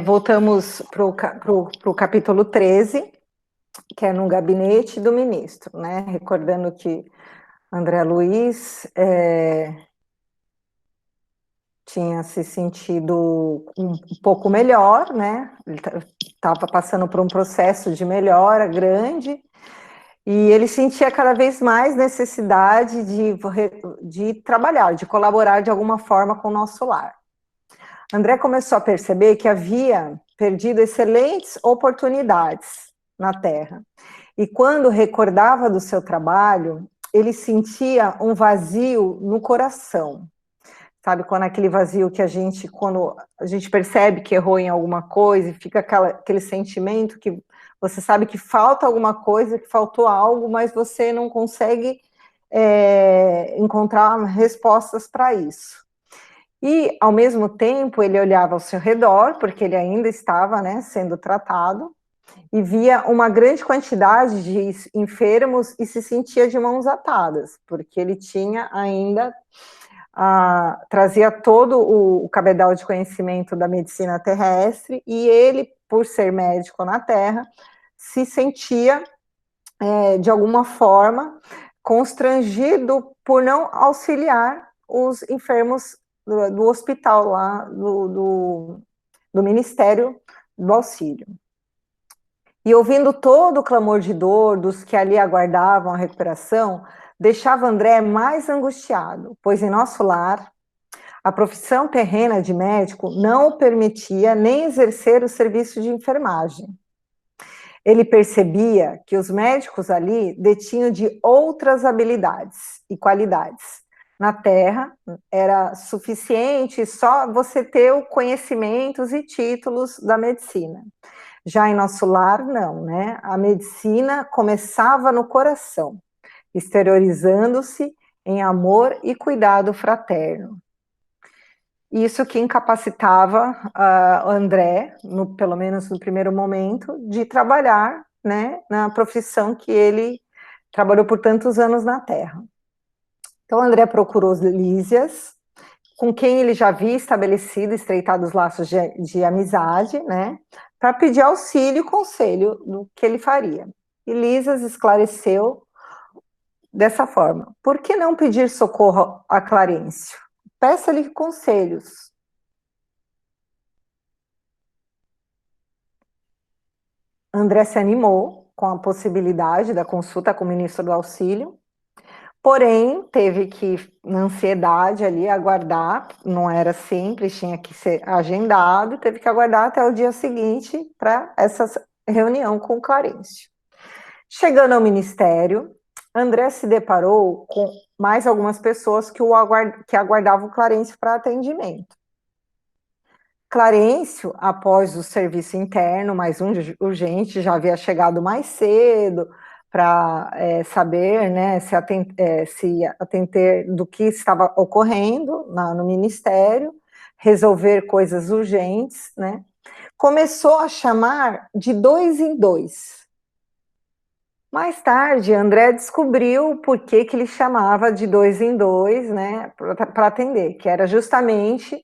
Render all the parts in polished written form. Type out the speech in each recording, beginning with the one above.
Voltamos para o capítulo 13, que é no gabinete do ministro, né? Recordando que André Luiz tinha se sentido um pouco melhor, né? Ele estava passando por um processo de melhora grande, e ele sentia cada vez mais necessidade de trabalhar, de colaborar de alguma forma com o nosso lar. André começou a perceber que havia perdido excelentes oportunidades na Terra. E quando recordava do seu trabalho, ele sentia um vazio no coração. Sabe, quando aquele vazio que quando a gente percebe que errou em alguma coisa, e fica aquele sentimento que você sabe que falta alguma coisa, que faltou algo, mas você não consegue encontrar respostas para isso. E, ao mesmo tempo, ele olhava ao seu redor, porque ele ainda estava, né, sendo tratado, e via uma grande quantidade de enfermos e se sentia de mãos atadas, porque ele tinha ainda, trazia todo o cabedal de conhecimento da medicina terrestre, e ele, por ser médico na Terra, se sentia, de alguma forma, constrangido por não auxiliar os enfermos do hospital lá, do Ministério do Auxílio. E ouvindo todo o clamor de dor dos que ali aguardavam a recuperação, deixava André mais angustiado, pois em nosso lar, a profissão terrena de médico não o permitia nem exercer o serviço de enfermagem. Ele percebia que os médicos ali detinham de outras habilidades e qualidades. Na Terra, era suficiente só você ter os conhecimentos e títulos da medicina. Já em nosso lar, não, né? A medicina começava no coração, exteriorizando-se em amor e cuidado fraterno. Isso que incapacitava André, pelo menos no primeiro momento, de trabalhar, né, na profissão que ele trabalhou por tantos anos na Terra. Então, André procurou Lísias, com quem ele já havia estabelecido, estreitado os laços de amizade, né, para pedir auxílio e conselho do que ele faria. E Lísias esclareceu dessa forma: por que não pedir socorro a Clarencio? Peça-lhe conselhos. André se animou com a possibilidade da consulta com o ministro do Auxílio, porém teve que, na ansiedade ali, aguardar, não era simples, tinha que ser agendado, teve que aguardar até o dia seguinte para essa reunião com o Clarencio. Chegando ao ministério, André se deparou com mais algumas pessoas que aguardavam o Clarencio para atendimento. Clarencio, após o serviço interno, mais um urgente, já havia chegado mais cedo para saber, né, se atender do que estava ocorrendo no Ministério, resolver coisas urgentes, né, começou a chamar de 2 em 2. Mais tarde, André descobriu por que ele chamava de 2 em 2, né, para atender, que era justamente,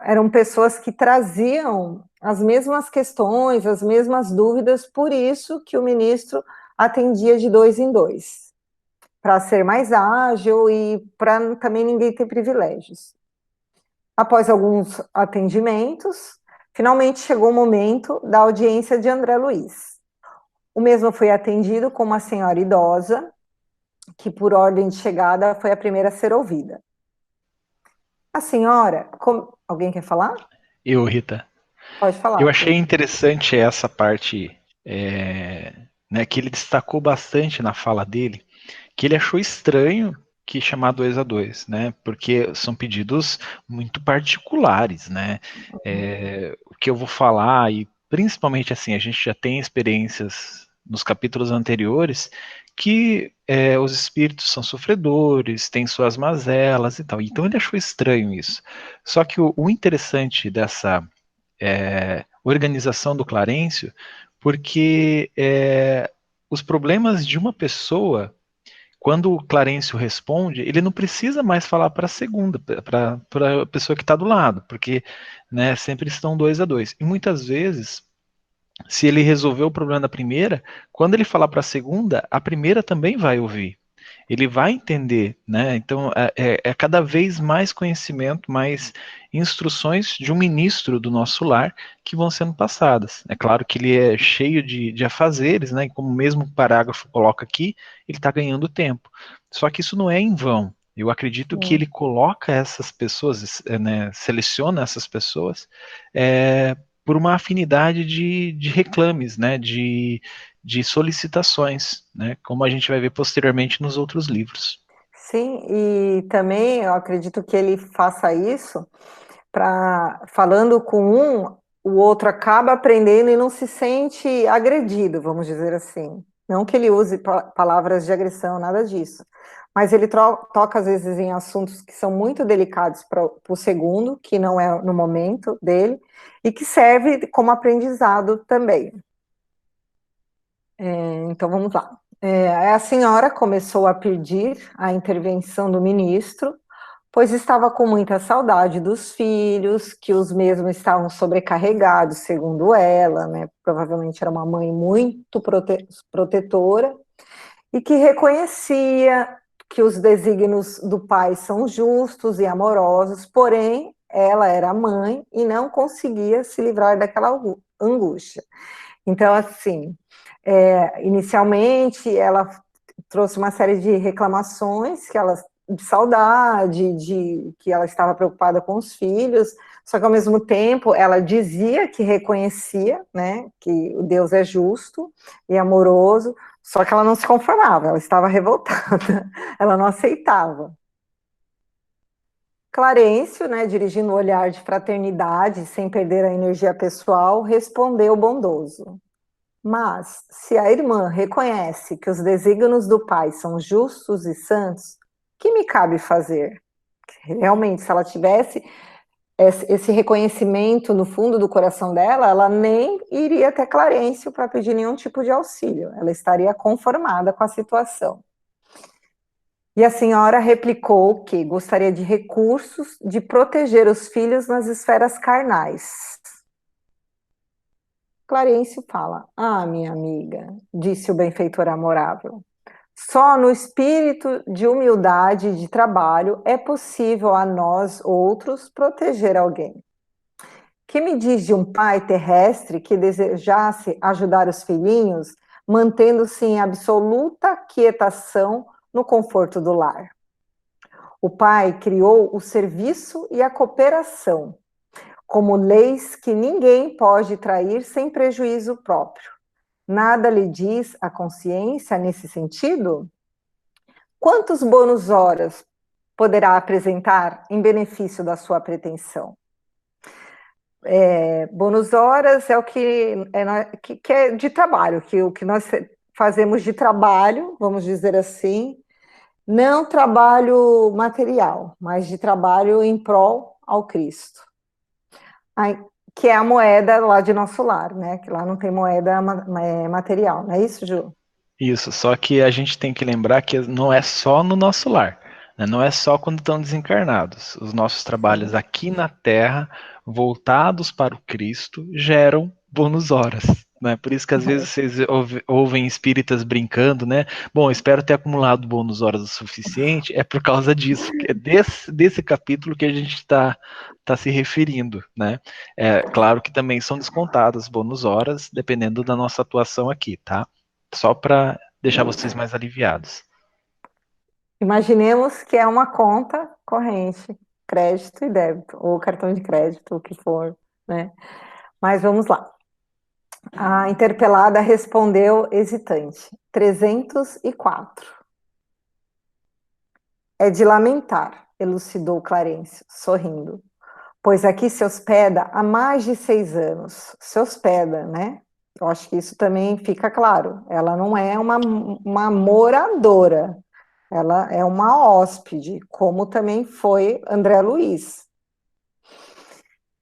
eram pessoas que traziam as mesmas questões, as mesmas dúvidas, por isso que o ministro atendia de 2 em 2, para ser mais ágil e para também ninguém ter privilégios. Após alguns atendimentos, finalmente chegou o momento da audiência de André Luiz. O mesmo foi atendido com uma senhora idosa, que por ordem de chegada foi a primeira a ser ouvida. A senhora, alguém quer falar? Eu, Rita. Pode Eu falar. achei interessante essa parte, né, que ele destacou bastante na fala dele, que ele achou estranho que chamar 2 a 2, né? Porque são pedidos muito particulares, né? O que eu vou falar, e principalmente assim, a gente já tem experiências nos capítulos anteriores que os espíritos são sofredores, têm suas mazelas e tal. Então ele achou estranho isso. Só que o interessante dessa organização do Clarencio, porque os problemas de uma pessoa quando o Clarencio responde, ele não precisa mais falar para a segunda, para a pessoa que está do lado, porque, né, sempre estão 2 a 2. E muitas vezes, se ele resolver o problema da primeira, quando ele falar para a primeira também vai ouvir. Ele vai entender, né? Então é cada vez mais conhecimento, mais instruções de um ministro do nosso lar que vão sendo passadas. É claro que ele é cheio de afazeres, né? E como o mesmo parágrafo coloca aqui, ele está ganhando tempo. Só que isso não é em vão. Eu acredito que ele coloca essas pessoas, né, seleciona essas pessoas por uma afinidade de reclames, né, de solicitações, né, como a gente vai ver posteriormente nos outros livros. Sim, e também eu acredito que ele faça isso para, falando com um, o outro acaba aprendendo e não se sente agredido, vamos dizer assim. Não que ele use palavras de agressão, nada disso. Mas ele toca, às vezes, em assuntos que são muito delicados para o segundo, que não é no momento dele, e que serve como aprendizado também. Então, vamos lá. A senhora começou a pedir a intervenção do ministro, pois estava com muita saudade dos filhos, que os mesmos estavam sobrecarregados, segundo ela, né? Provavelmente era uma mãe muito protetora, e que reconhecia que os desígnios do pai são justos e amorosos, porém, ela era mãe e não conseguia se livrar daquela angústia. Então, assim, inicialmente ela trouxe uma série de reclamações que ela de saudade, de que ela estava preocupada com os filhos, só que ao mesmo tempo ela dizia que reconhecia, né, que o Deus é justo e amoroso, só que ela não se conformava, ela estava revoltada, ela não aceitava. Clarencio, né, dirigindo o olhar de fraternidade, sem perder a energia pessoal, respondeu bondoso: mas, se a irmã reconhece que os desígnios do Pai são justos e santos, que me cabe fazer? Realmente, se ela tivesse esse reconhecimento no fundo do coração dela, ela nem iria até Clarencio para pedir nenhum tipo de auxílio, ela estaria conformada com a situação. E a senhora replicou que gostaria de recursos de proteger os filhos nas esferas carnais. Clarencio fala: ah, minha amiga, disse o benfeitor amorável, só no espírito de humildade e de trabalho é possível a nós outros proteger alguém. Que me diz de um pai terrestre que desejasse ajudar os filhinhos, mantendo-se em absoluta quietação no conforto do lar? O pai criou o serviço e a cooperação como leis que ninguém pode trair sem prejuízo próprio. Nada lhe diz a consciência nesse sentido? Quantos bônus horas poderá apresentar em benefício da sua pretensão? Bônus horas é o que é de trabalho, que o que nós fazemos de trabalho, vamos dizer assim, não trabalho material, mas de trabalho em prol ao Cristo. Que é a moeda lá de nosso lar, né? Que lá não tem moeda material, não é isso, Ju? Isso, só que a gente tem que lembrar que não é só no nosso lar, né? Não é só quando estão desencarnados. Os nossos trabalhos Sim. aqui na Terra, voltados para o Cristo, geram bônus horas. Né? Por isso que às vezes vocês ouvem espíritas brincando, né? Bom, espero ter acumulado bônus horas o suficiente. É por causa disso, é desse capítulo que a gente está se referindo, né? É claro que também são descontadas bônus horas, dependendo da nossa atuação aqui, tá? Só para deixar vocês mais aliviados. Imaginemos que é uma conta corrente, crédito e débito, ou cartão de crédito, o que for, né? Mas vamos lá. A interpelada respondeu hesitante. 304. É de lamentar, elucidou Clarencio, sorrindo, pois aqui se hospeda há mais de 6 anos. Se hospeda, né? Eu acho que isso também fica claro. Ela não é uma moradora, ela é uma hóspede, como também foi André Luiz.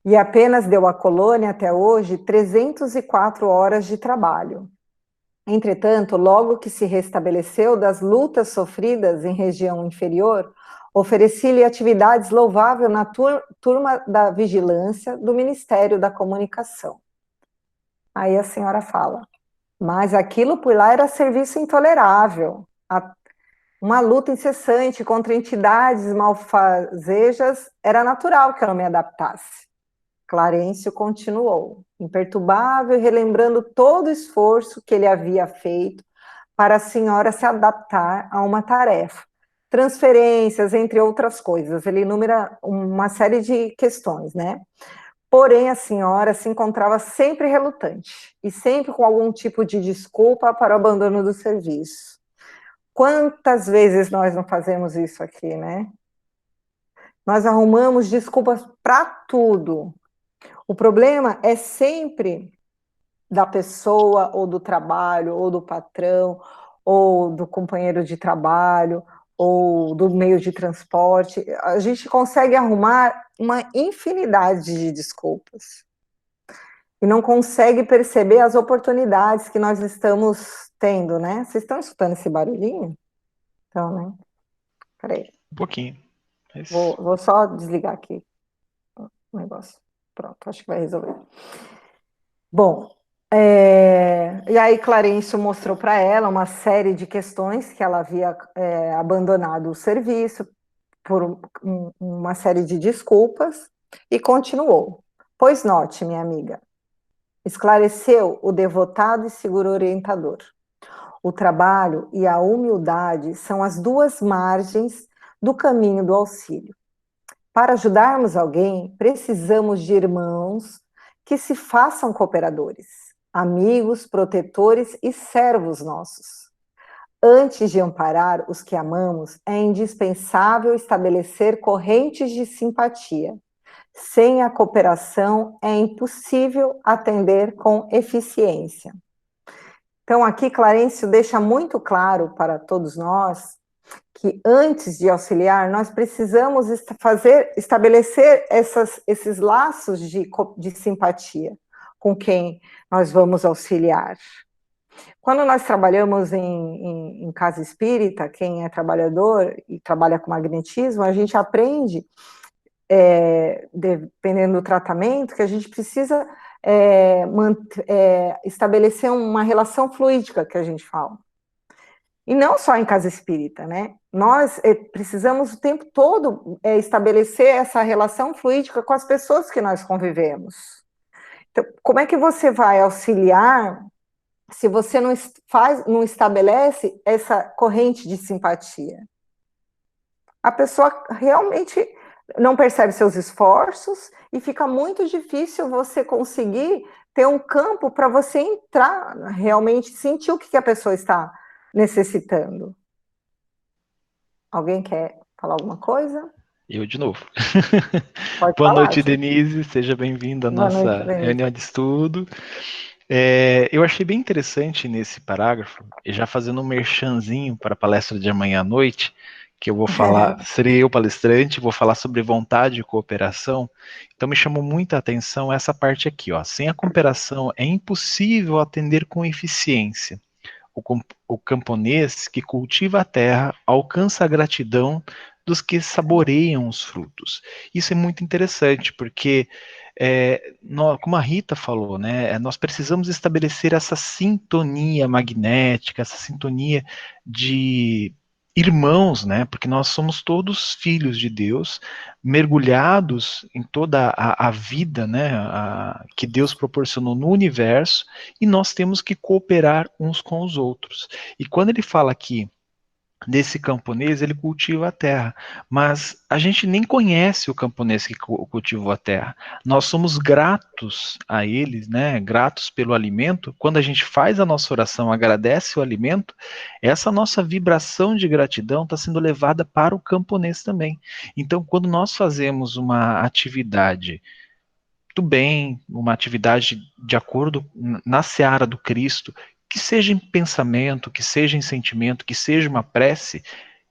E apenas deu à colônia até hoje 304 horas de trabalho. Entretanto, logo que se restabeleceu das lutas sofridas em região inferior, ofereci-lhe atividades louváveis na turma da vigilância do Ministério da Comunicação. Aí a senhora fala, mas aquilo por lá era serviço intolerável, uma luta incessante contra entidades malfazejas, era natural que eu não me adaptasse. Clarencio continuou, imperturbável, relembrando todo o esforço que ele havia feito para a senhora se adaptar a uma tarefa. Transferências, entre outras coisas. Ele enumera uma série de questões, né? Porém, a senhora se encontrava sempre relutante e sempre com algum tipo de desculpa para o abandono do serviço. Quantas vezes nós não fazemos isso aqui, né? Nós arrumamos desculpas para tudo. O problema é sempre da pessoa, ou do trabalho, ou do patrão, ou do companheiro de trabalho, ou do meio de transporte. A gente consegue arrumar uma infinidade de desculpas. E não consegue perceber as oportunidades que nós estamos tendo, né? Vocês estão escutando esse barulhinho? Então, né? Peraí. Um pouquinho. Mas... Vou só desligar aqui o negócio. Pronto, acho que vai resolver. Bom, e aí Clarencio mostrou para ela uma série de questões que ela havia abandonado o serviço por uma série de desculpas e continuou. Pois note, minha amiga, esclareceu o devotado e seguro orientador. O trabalho e a humildade são as duas margens do caminho do auxílio. Para ajudarmos alguém, precisamos de irmãos que se façam cooperadores, amigos, protetores e servos nossos. Antes de amparar os que amamos, é indispensável estabelecer correntes de simpatia. Sem a cooperação, é impossível atender com eficiência. Então, aqui Clarencio deixa muito claro para todos nós que antes de auxiliar, nós precisamos estabelecer esses laços de simpatia com quem nós vamos auxiliar. Quando nós trabalhamos em casa espírita, quem é trabalhador e trabalha com magnetismo, a gente aprende, dependendo do tratamento, que a gente precisa estabelecer uma relação fluídica, que a gente fala. E não só em casa espírita, né? Nós precisamos o tempo todo estabelecer essa relação fluídica com as pessoas que nós convivemos. Então, como é que você vai auxiliar se você não estabelece essa corrente de simpatia? A pessoa realmente não percebe seus esforços e fica muito difícil você conseguir ter um campo para você entrar, realmente sentir o que a pessoa está necessitando. Alguém quer falar alguma coisa? Eu de novo. Pode Boa falar, noite, gente. Denise. Seja bem-vinda à Boa noite, nossa Denise. reunião de estudo. Eu achei bem interessante nesse parágrafo, e já fazendo um merchanzinho para a palestra de amanhã à noite, que eu vou falar, serei eu palestrante, vou falar sobre vontade e cooperação. Então me chamou muita atenção essa parte aqui, ó. Sem a cooperação é impossível atender com eficiência. O camponês que cultiva a terra alcança a gratidão dos que saboreiam os frutos. Isso é muito interessante, porque, como a Rita falou, né, nós precisamos estabelecer essa sintonia magnética, essa sintonia de irmãos, né, porque nós somos todos filhos de Deus, mergulhados em toda a vida, né, que Deus proporcionou no universo, e nós temos que cooperar uns com os outros. E quando ele fala aqui desse camponês, ele cultiva a terra, mas a gente nem conhece o camponês que cultivou a terra. Nós somos gratos a eles, né? Gratos pelo alimento. Quando a gente faz a nossa oração, agradece o alimento, essa nossa vibração de gratidão está sendo levada para o camponês também. Então, quando nós fazemos uma atividade do bem, uma atividade de acordo na seara do Cristo, que seja em pensamento, que seja em sentimento, que seja uma prece,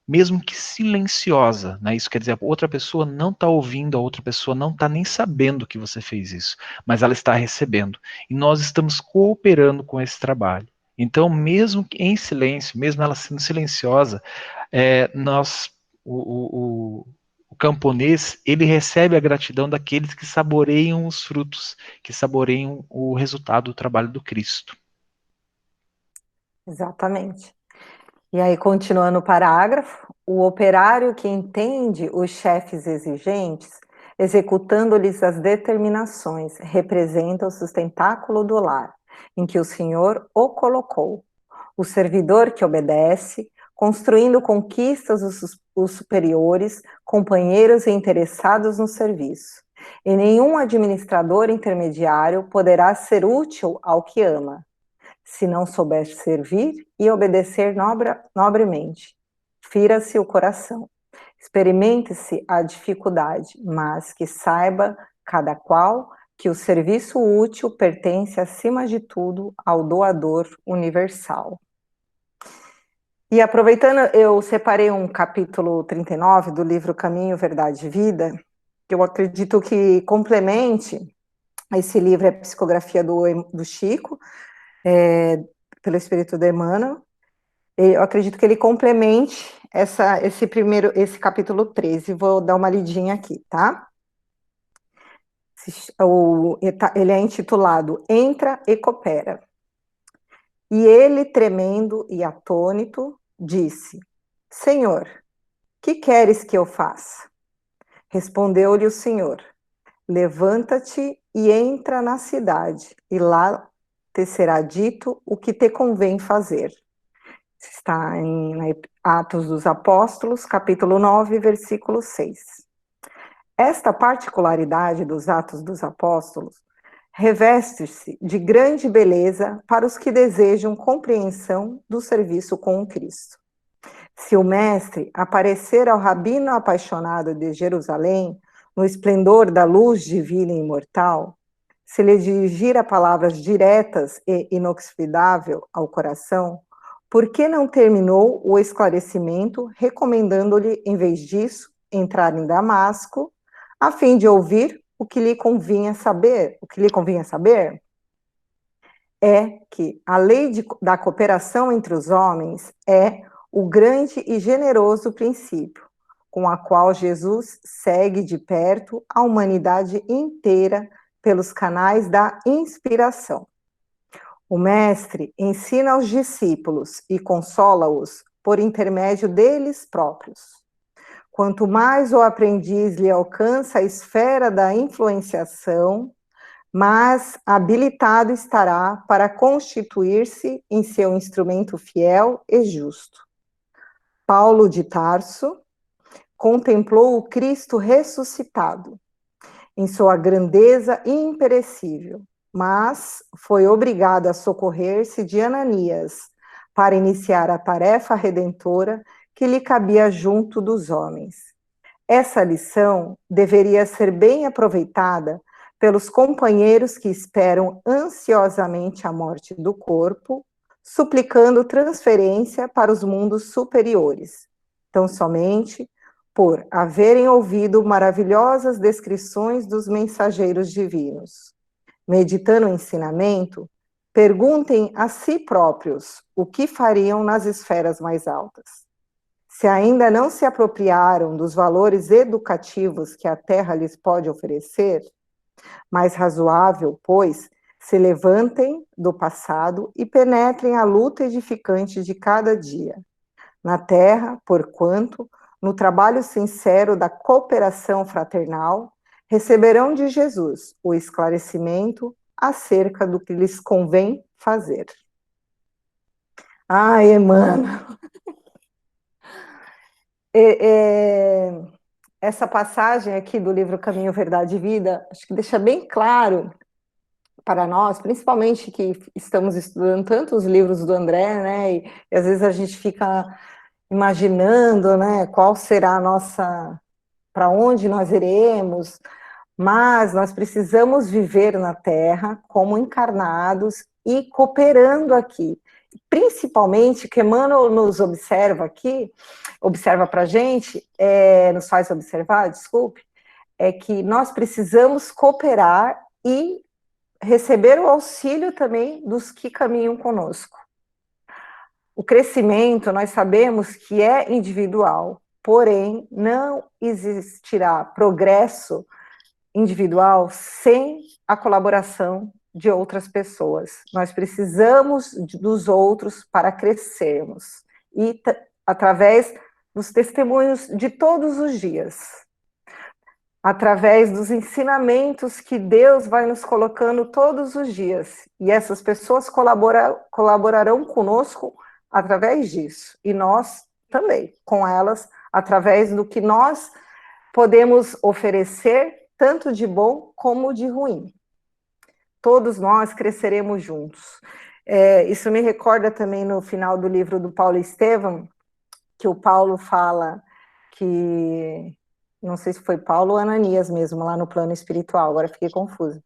mesmo que silenciosa, né? Isso quer dizer, a outra pessoa não está ouvindo, a outra pessoa não está nem sabendo que você fez isso, mas ela está recebendo. E nós estamos cooperando com esse trabalho. Então, mesmo em silêncio, mesmo ela sendo silenciosa, nós, o camponês, ele recebe a gratidão daqueles que saboreiam os frutos, que saboreiam o resultado do trabalho do Cristo. Exatamente. E aí, continuando o parágrafo, o operário que entende os chefes exigentes, executando-lhes as determinações, representa o sustentáculo do lar, em que o Senhor o colocou. O servidor que obedece, construindo conquistas os superiores, companheiros e interessados no serviço. E nenhum administrador intermediário poderá ser útil ao que ama, se não souber servir e obedecer nobremente. Fira-se o coração. Experimente-se a dificuldade, mas que saiba cada qual que o serviço útil pertence, acima de tudo, ao doador universal. E aproveitando, eu separei um capítulo 39 do livro Caminho, Verdade e Vida, que eu acredito que complemente. Esse livro é a psicografia do Chico, pelo Espírito de Emmanuel. Eu acredito que ele complemente esse capítulo 13. Vou dar uma lidinha aqui, tá? Ele é intitulado Entra e Coopera. E ele, tremendo e atônito, disse: Senhor, que queres que eu faça? Respondeu-lhe o Senhor: levanta-te e entra na cidade, e lá te será dito o que te convém fazer. Está em Atos dos Apóstolos, capítulo 9, versículo 6. Esta particularidade dos Atos dos Apóstolos reveste-se de grande beleza para os que desejam compreensão do serviço com o Cristo. Se o Mestre aparecer ao rabino apaixonado de Jerusalém, no esplendor da luz divina e imortal, se lhe dirigir a palavras diretas e inoxidável ao coração, por que não terminou o esclarecimento, recomendando-lhe, em vez disso, entrar em Damasco, a fim de ouvir o que lhe convinha saber? O que lhe convinha saber é que a lei da cooperação entre os homens é o grande e generoso princípio, com a qual Jesus segue de perto a humanidade inteira pelos canais da inspiração. O Mestre ensina aos discípulos e consola-os por intermédio deles próprios. Quanto mais o aprendiz lhe alcança a esfera da influenciação, mais habilitado estará para constituir-se em seu instrumento fiel e justo. Paulo de Tarso contemplou o Cristo ressuscitado em sua grandeza imperecível, mas foi obrigado a socorrer-se de Ananias para iniciar a tarefa redentora que lhe cabia junto dos homens. Essa lição deveria ser bem aproveitada pelos companheiros que esperam ansiosamente a morte do corpo, suplicando transferência para os mundos superiores, tão somente por haverem ouvido maravilhosas descrições dos mensageiros divinos. Meditando o ensinamento, perguntem a si próprios o que fariam nas esferas mais altas. Se ainda não se apropriaram dos valores educativos que a Terra lhes pode oferecer, mais razoável, pois, se levantem do passado e penetrem a luta edificante de cada dia. Na Terra, porquanto, no trabalho sincero da cooperação fraternal, receberão de Jesus o esclarecimento acerca do que lhes convém fazer. Ai, Emmanuel, essa passagem aqui do livro Caminho, Verdade e Vida, acho que deixa bem claro para nós, principalmente que estamos estudando tantos livros do André, né, e às vezes a gente fica imaginando, né, qual será a nossa, para onde nós iremos, mas nós precisamos viver na Terra como encarnados e cooperando aqui. Principalmente, que Emmanuel nos observa aqui, observa para a gente, nos faz observar, desculpe, é que nós precisamos cooperar e receber o auxílio também dos que caminham conosco. O crescimento, nós sabemos que é individual, porém, não existirá progresso individual sem a colaboração de outras pessoas. Nós precisamos dos outros para crescermos. E através dos testemunhos de todos os dias, através dos ensinamentos que Deus vai nos colocando todos os dias. E essas pessoas colaborarão conosco através disso. E nós também, com elas, através do que nós podemos oferecer, tanto de bom como de ruim. Todos nós cresceremos juntos. Isso me recorda também no final do livro do Paulo Estevam, que o Paulo fala que, não sei se foi Paulo ou Ananias mesmo, lá no plano espiritual, agora fiquei confusa,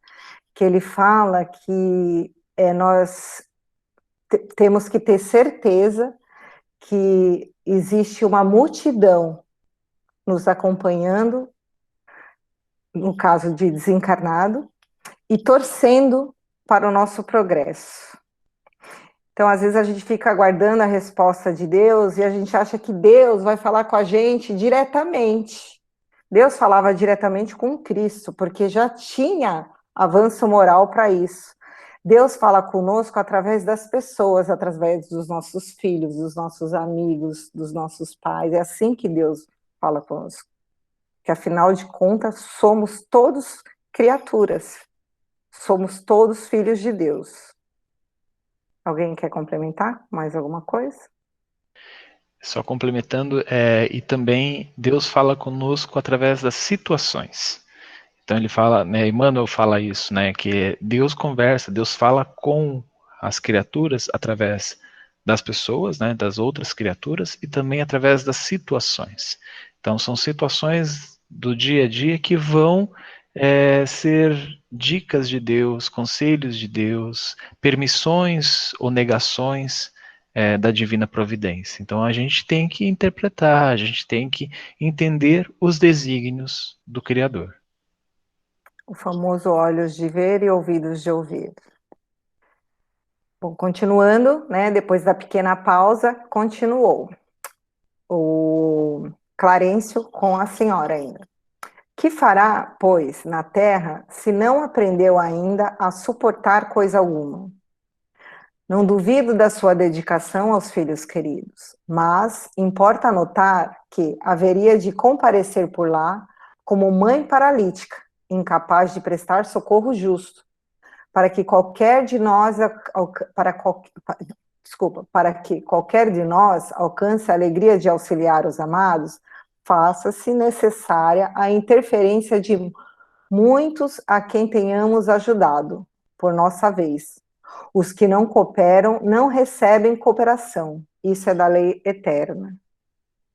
que ele fala que nós temos que ter certeza que existe uma multidão nos acompanhando, no caso de desencarnado, e torcendo para o nosso progresso. Então, às vezes a gente fica aguardando a resposta de Deus e a gente acha que Deus vai falar com a gente diretamente. Deus falava diretamente com Cristo, porque já tinha avanço moral para isso. Deus fala conosco através das pessoas, através dos nossos filhos, dos nossos amigos, dos nossos pais. É assim que Deus fala conosco. Que, afinal de contas, somos todos criaturas. Somos todos filhos de Deus. Alguém quer complementar mais alguma coisa? Só complementando, e também Deus fala conosco através das situações. Então ele fala, né, Emmanuel fala isso, né, que Deus conversa, Deus fala com as criaturas através das pessoas, né, das outras criaturas, e também através das situações. Então são situações do dia a dia que vão ser dicas de Deus, conselhos de Deus, permissões ou negações da divina providência. Então a gente tem que interpretar, a gente tem que entender os desígnios do Criador. O famoso olhos de ver e ouvidos de ouvir. Bom, continuando, né, depois da pequena pausa, continuou o Clarencio com a senhora ainda. Que fará, pois, na terra, se não aprendeu ainda a suportar coisa alguma? Não duvido da sua dedicação aos filhos queridos, mas importa notar que haveria de comparecer por lá como mãe paralítica, incapaz de prestar socorro justo, para que qualquer de nós para que qualquer de nós alcance a alegria de auxiliar os amados, faça-se necessária a interferência de muitos a quem tenhamos ajudado, por nossa vez. Os que não cooperam não recebem cooperação. Isso é da lei eterna.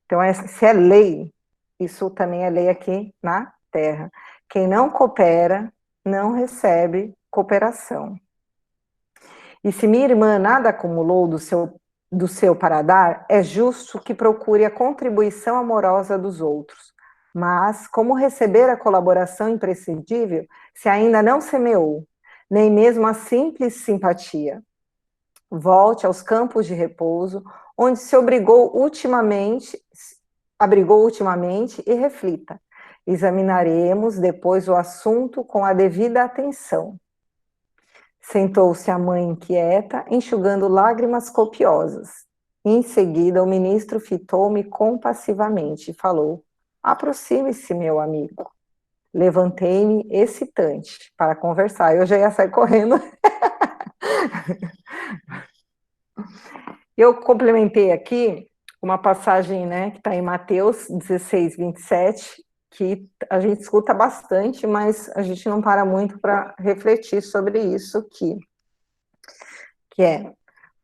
Então, se é lei, isso também é lei aqui na Terra. Quem não coopera não recebe cooperação. E se minha irmã nada acumulou do seu para dar, é justo que procure a contribuição amorosa dos outros. Mas, como receber a colaboração imprescindível se ainda não semeou, nem mesmo a simples simpatia? Volte aos campos de repouso, onde se abrigou ultimamente e reflita. Examinaremos depois o assunto com a devida atenção. Sentou-se a mãe inquieta, enxugando lágrimas copiosas. Em seguida, o ministro fitou-me compassivamente e falou: aproxime-se, meu amigo. Levantei-me excitante para conversar. Eu já ia sair correndo. Eu complementei aqui uma passagem, né, que está em Mateus 16, 27, que a gente escuta bastante, mas a gente não para muito para refletir sobre isso aqui. Que é: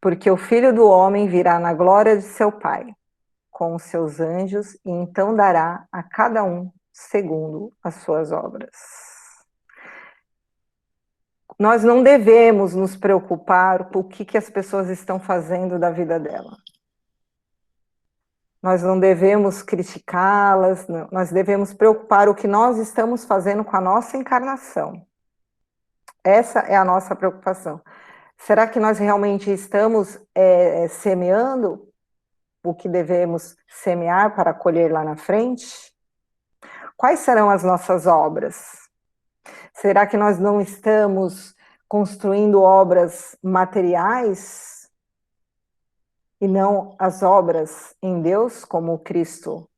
porque o Filho do Homem virá na glória de seu Pai, com os seus anjos, e então dará a cada um segundo as suas obras. Nós não devemos nos preocupar com o que as pessoas estão fazendo da vida dela. Nós não devemos criticá-las, nós devemos preocupar o que nós estamos fazendo com a nossa encarnação. Essa é a nossa preocupação. Será que nós realmente estamos semeando o que devemos semear para colher lá na frente? Quais serão as nossas obras? Será que nós não estamos construindo obras materiais e não as obras em Deus, como Cristo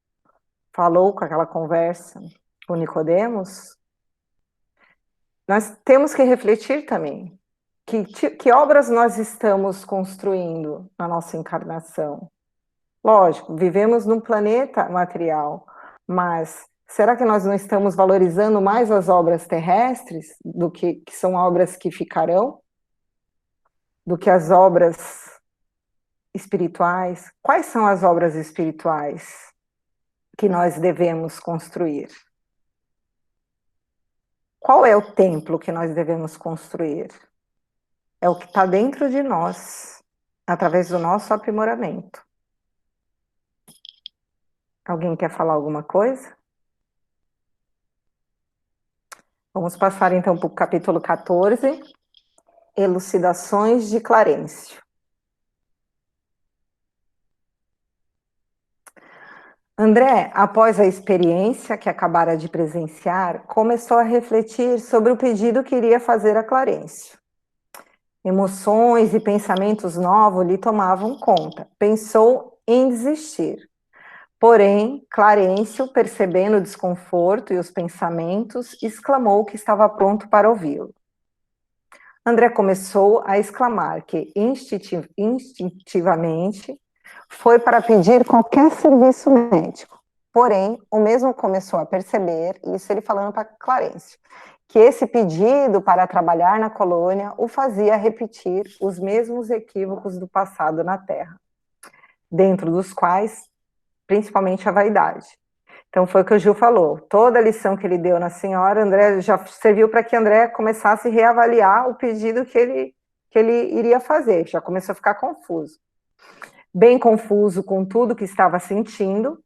falou com aquela conversa com Nicodemos? Nós temos que refletir também que obras nós estamos construindo na nossa encarnação. Lógico, vivemos num planeta material, mas será que nós não estamos valorizando mais as obras terrestres do que são obras que ficarão? Do que as obras espirituais? Quais são as obras espirituais que nós devemos construir? Qual é o templo que nós devemos construir? É o que está dentro de nós, através do nosso aprimoramento. Alguém quer falar alguma coisa? Vamos passar então para o capítulo 14, Elucidações de Clarencio. André, após a experiência que acabara de presenciar, começou a refletir sobre o pedido que iria fazer a Clarencio. Emoções e pensamentos novos lhe tomavam conta. Pensou em desistir. Porém, Clarencio, percebendo o desconforto e os pensamentos, exclamou que estava pronto para ouvi-lo. André começou a exclamar que, instintivamente, foi para pedir qualquer serviço médico. Porém, o mesmo começou a perceber, isso ele falando para Clarencio, que esse pedido para trabalhar na colônia o fazia repetir os mesmos equívocos do passado na Terra, dentro dos quais, principalmente a vaidade. Então foi o que o Gil falou, toda a lição que ele deu na senhora, André já serviu para que André começasse a reavaliar o pedido que ele iria fazer, já começou a ficar confuso. Bem confuso com tudo que estava sentindo,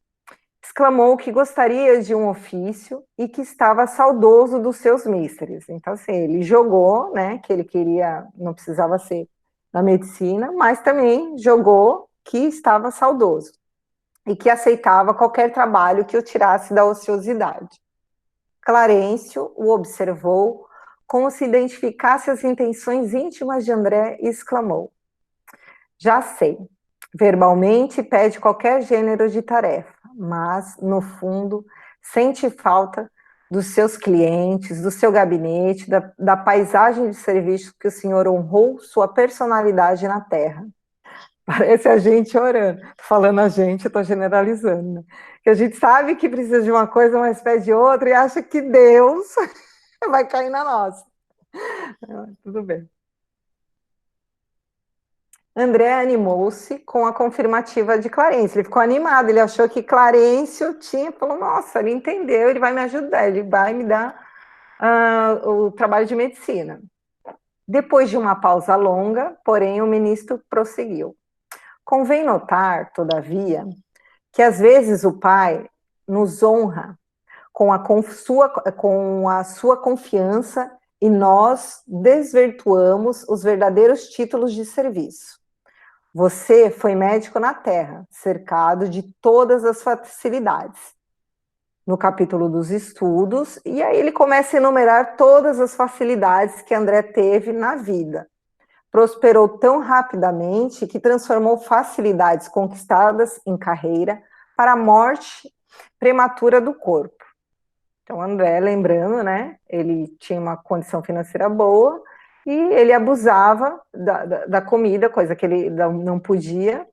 exclamou que gostaria de um ofício e que estava saudoso dos seus místeres. Então, assim, ele jogou, né, que ele queria, não precisava ser na medicina, mas também jogou que estava saudoso e que aceitava qualquer trabalho que o tirasse da ociosidade. Clarencio o observou como se identificasse as intenções íntimas de André e exclamou: já sei, verbalmente pede qualquer gênero de tarefa, mas, no fundo, sente falta dos seus clientes, do seu gabinete, da paisagem de serviço que o senhor honrou sua personalidade na Terra. Parece a gente orando. Falando a gente, eu estou generalizando, né? Que a gente sabe que precisa de uma coisa, mas pede outra e acha que Deus vai cair na nossa. Tudo bem. André animou-se com a confirmativa de Clarencio. Ele ficou animado, ele achou que Clarencio falou, nossa, ele entendeu, ele vai me ajudar, ele vai me dar o trabalho de medicina. Depois de uma pausa longa, porém, o ministro prosseguiu. Convém notar, todavia, que às vezes o Pai nos honra com a sua confiança e nós desvirtuamos os verdadeiros títulos de serviço. Você foi médico na Terra, cercado de todas as facilidades. No capítulo dos estudos, e aí ele começa a enumerar todas as facilidades que André teve na vida. Prosperou tão rapidamente que transformou facilidades conquistadas em carreira para a morte prematura do corpo. Então, André, lembrando, né, ele tinha uma condição financeira boa e ele abusava da comida, coisa que ele não podia,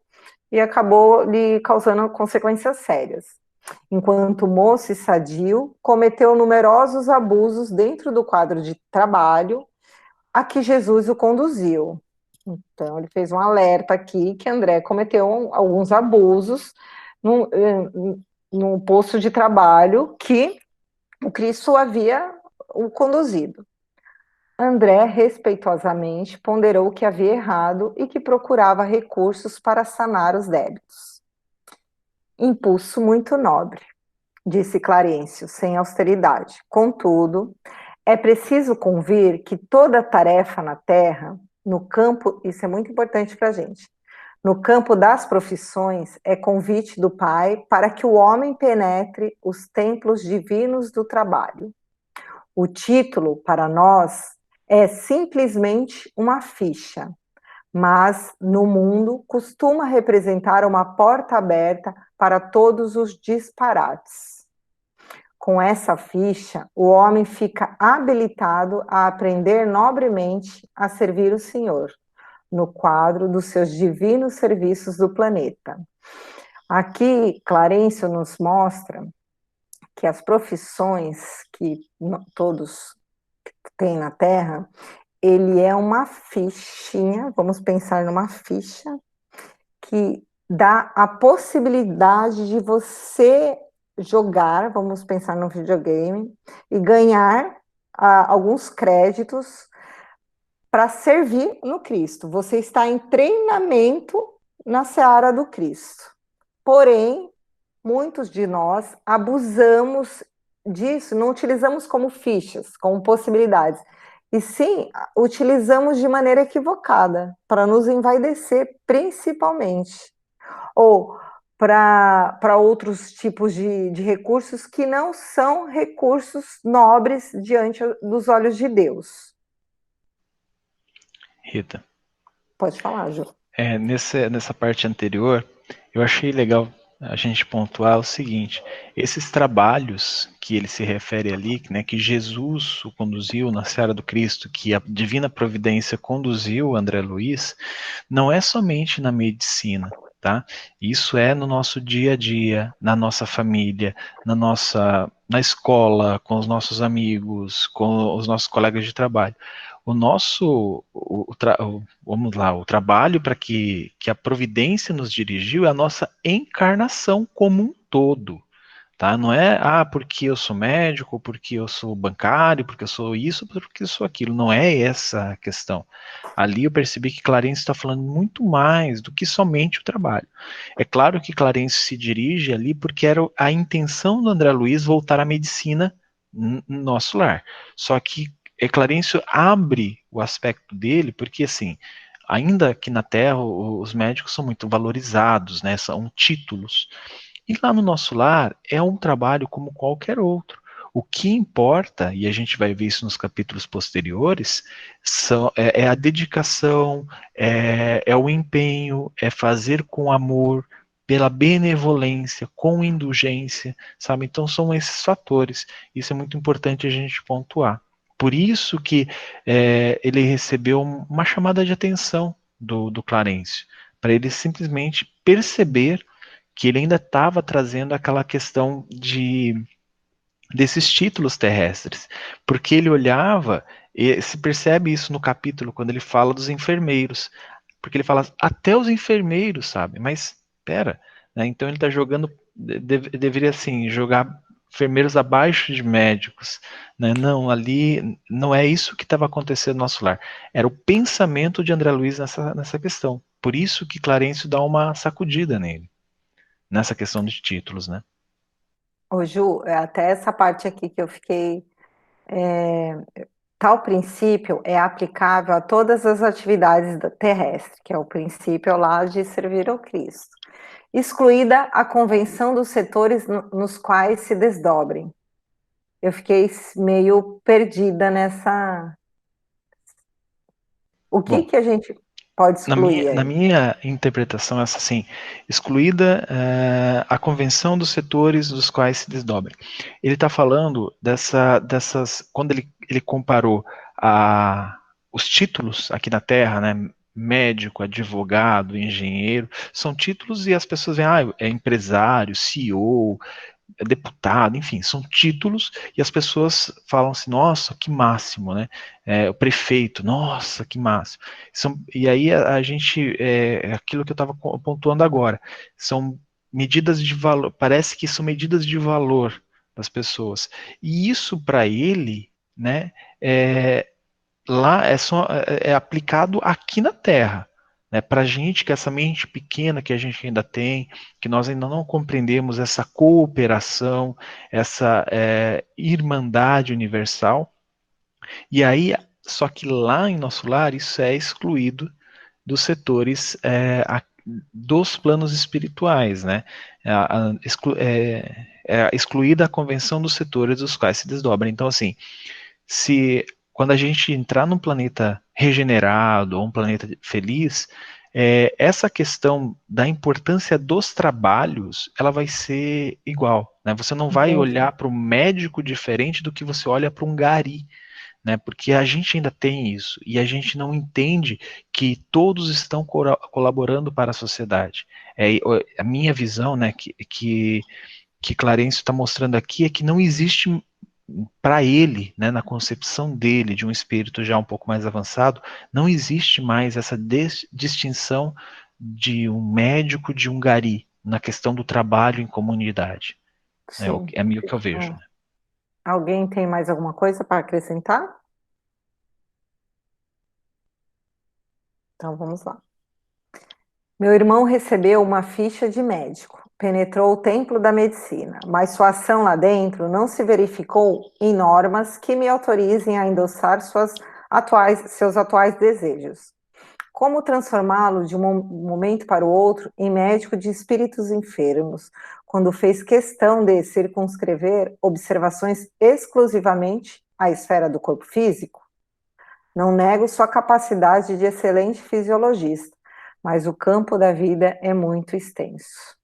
e acabou lhe causando consequências sérias. Enquanto moço e sadio, cometeu numerosos abusos dentro do quadro de trabalho a que Jesus o conduziu. Então, ele fez um alerta aqui que André cometeu alguns abusos no posto de trabalho que o Cristo havia o conduzido. André, respeitosamente, ponderou que havia errado e que procurava recursos para sanar os débitos. Impulso muito nobre, disse Clarencio, sem austeridade. Contudo, é preciso convir que toda tarefa na Terra No campo, isso é muito importante para a gente. No campo das profissões, é convite do Pai para que o homem penetre os templos divinos do trabalho. O título, para nós, é simplesmente uma ficha, mas no mundo costuma representar uma porta aberta para todos os disparates. Com essa ficha, o homem fica habilitado a aprender nobremente a servir o Senhor, no quadro dos seus divinos serviços do planeta. Aqui, Clarencio nos mostra que as profissões que todos têm na Terra, ele é uma fichinha, vamos pensar numa ficha, que dá a possibilidade de você jogar, vamos pensar num videogame, e ganhar alguns créditos para servir no Cristo. Você está em treinamento na seara do Cristo. Porém, muitos de nós abusamos disso, não utilizamos como fichas, como possibilidades, e sim utilizamos de maneira equivocada, para nos envaidecer, principalmente, ou para outros tipos de recursos que não são recursos nobres diante dos olhos de Deus. Rita, Pode falar, Ju. nessa parte anterior, eu achei legal a gente pontuar o seguinte: esses trabalhos que ele se refere ali, né, que Jesus o conduziu na Seara do Cristo, que a divina providência conduziu André Luiz, não é somente na medicina, tá? Isso é no nosso dia a dia, na nossa família, na escola, com os nossos amigos, com os nossos colegas de trabalho. Vamos lá, o trabalho para que a providência nos dirigiu é a nossa encarnação como um todo, tá? Não é, porque eu sou médico, porque eu sou bancário, porque eu sou isso, porque eu sou aquilo. Não é essa a questão. Ali eu percebi que Clarence está falando muito mais do que somente o trabalho. É claro que Clarence se dirige ali porque era a intenção do André Luiz voltar à medicina no nosso lar. Só que Clarencio abre o aspecto dele porque, assim, ainda que na Terra os médicos são muito valorizados, né? São títulos. E lá no nosso lar é um trabalho como qualquer outro. O que importa, e a gente vai ver isso nos capítulos posteriores, é a dedicação, é o empenho, é fazer com amor, pela benevolência, com indulgência, sabe? Então são esses fatores. Isso é muito importante a gente pontuar. Por isso que ele recebeu uma chamada de atenção do Clarencio, para ele simplesmente perceber que ele ainda estava trazendo aquela questão desses títulos terrestres, porque ele olhava, e se percebe isso no capítulo, quando ele fala dos enfermeiros, porque ele fala, até os enfermeiros, sabe, mas, pera, né, então ele está jogando, deveria assim, jogar enfermeiros abaixo de médicos, né, não, ali, não é isso que estava acontecendo no nosso lar, era o pensamento de André Luiz nessa questão, por isso que Clarencio dá uma sacudida nele nessa questão de títulos, né? Ô, Ju, até essa parte aqui que eu fiquei. Tal princípio é aplicável a todas as atividades terrestres, que é o princípio lá de servir ao Cristo, excluída a convenção dos setores nos quais se desdobrem. Eu fiquei meio perdida nessa. O que Bom, que a gente pode excluir na aí? minha interpretação, essa assim, excluída a convenção dos setores dos quais se desdobrem. Ele está falando dessas, quando ele comparou os títulos aqui na Terra, né, médico, advogado, engenheiro, são títulos e as pessoas veem, é empresário, CEO, deputado, enfim, são títulos e as pessoas falam assim, nossa, que máximo, né? O prefeito, nossa, que máximo. E aí a gente, aquilo que eu estava pontuando agora, são medidas de valor, parece que são medidas de valor das pessoas. E isso para ele, né, lá é aplicado aqui na Terra. Né, para a gente, que essa mente pequena que a gente ainda tem, que nós ainda não compreendemos essa cooperação, essa irmandade universal, e aí Só que lá em Nosso Lar isso é excluído dos setores dos planos espirituais, né? É excluída a convenção dos setores dos quais se desdobra. Então, assim, se quando a gente entrar num planeta regenerado ou um planeta feliz, essa questão da importância dos trabalhos, ela vai ser igual, né? Você não vai Entendi. olhar para o médico diferente do que você olha para um gari, né? Porque a gente ainda tem isso e a gente não entende que todos estão colaborando para a sociedade. A minha visão, né, que Clarencio está mostrando aqui é que não existe para ele, né, na concepção dele, de um espírito já um pouco mais avançado, não existe mais essa distinção de um médico de um gari na questão do trabalho em comunidade. Sim. É meio que eu vejo. Né? Alguém tem mais alguma coisa para acrescentar? Então vamos lá. Meu irmão recebeu uma ficha de médico, penetrou o templo da medicina, mas sua ação lá dentro não se verificou em normas que me autorizem a endossar seus atuais desejos. Como transformá-lo de um momento para o outro em médico de espíritos enfermos, quando fez questão de circunscrever observações exclusivamente à esfera do corpo físico? Não nego sua capacidade de excelente fisiologista, mas o campo da vida é muito extenso.